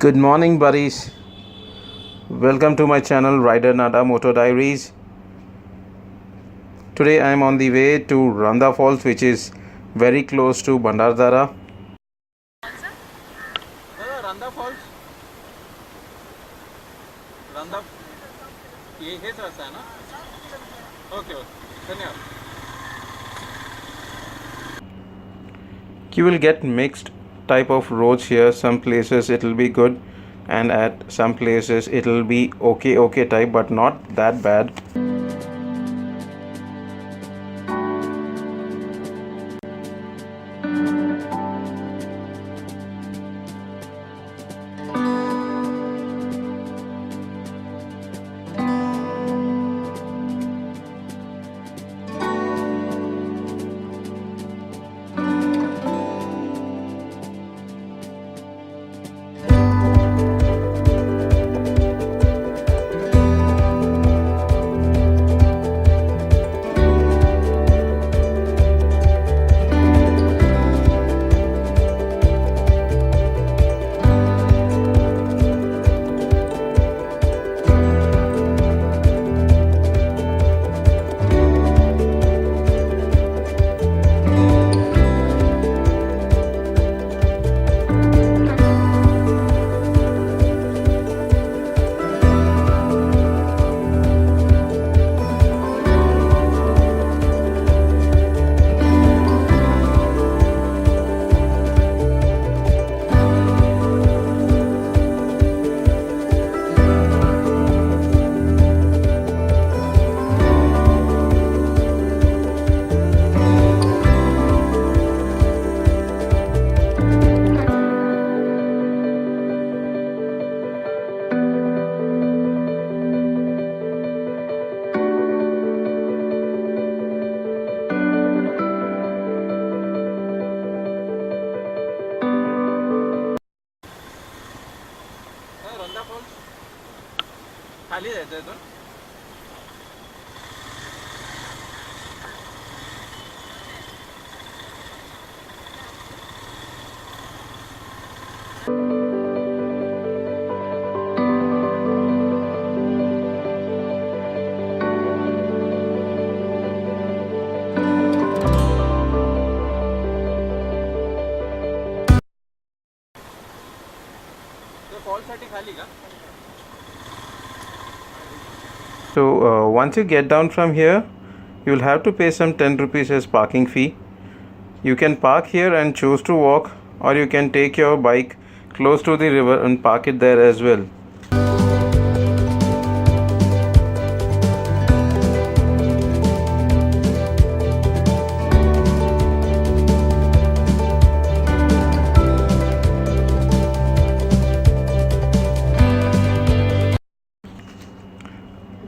Good morning, buddies. Welcome to my channel Rider Nada Moto Diaries. Today I am on the way to RANDHA Falls, which is very close to Bhandardara. RANDHA Falls. RANDHA ये हेच रास्ता है ना? Okay धन्यवाद. You will get mixed type of roads here. Some places it will be good, and at some places it will be okay type, but not that bad. RANDHA Falls खाली जायचं इथून. फॉल्ससाठी खाली का? So once you get down from here, you will have to pay some 10 rupees as parking fee. You can park here and choose to walk, or you can take your bike close to the river and park it there as well.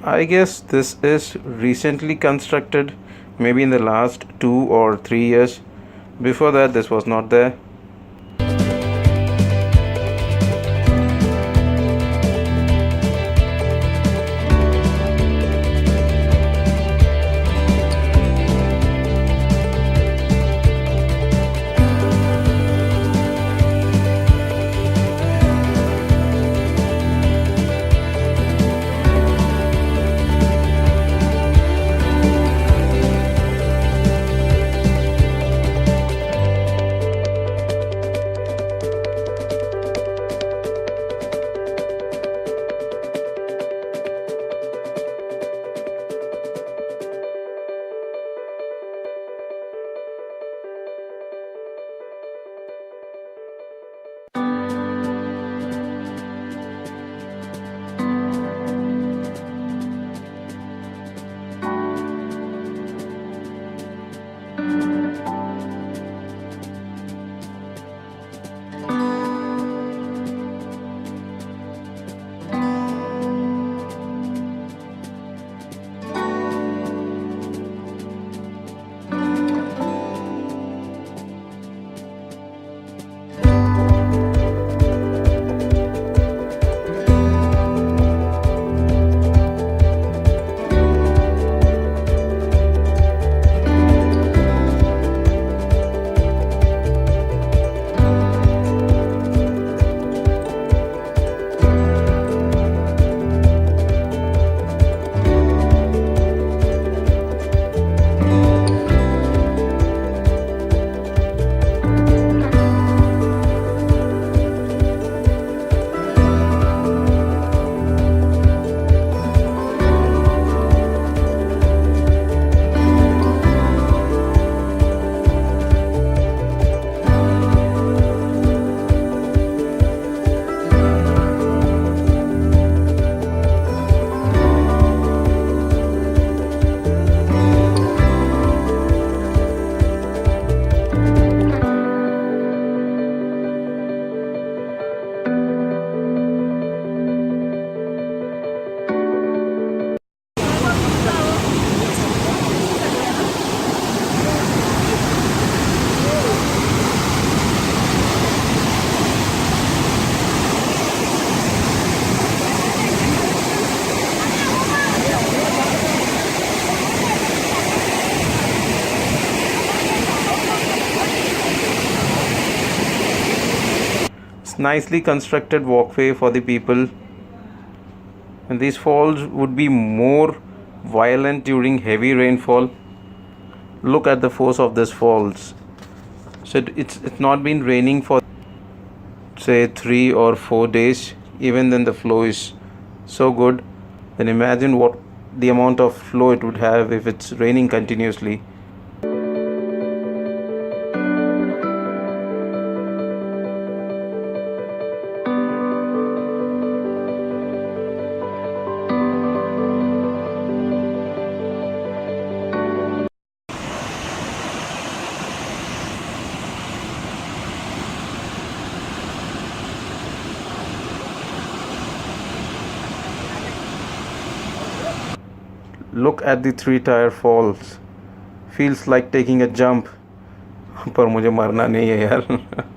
I guess this is recently constructed, maybe in the last 2 or 3 years. Before that, this was not there. It's nicely constructed walkway for the people, and these falls would be more violent during heavy rainfall. Look at the force of this falls. So it's not been raining for say 3 or 4 days. Even then the flow is so good. Then imagine what the amount of flow it would have if it's raining continuously. Look at the 3-tier falls. Feels like taking a jump. पर मुझे मरना नहीं है यार.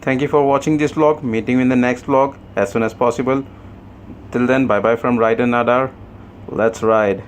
Thank you for watching this vlog. Meeting you in the next vlog as soon as possible. Till then, bye bye from Ride and Nadar. Let's ride.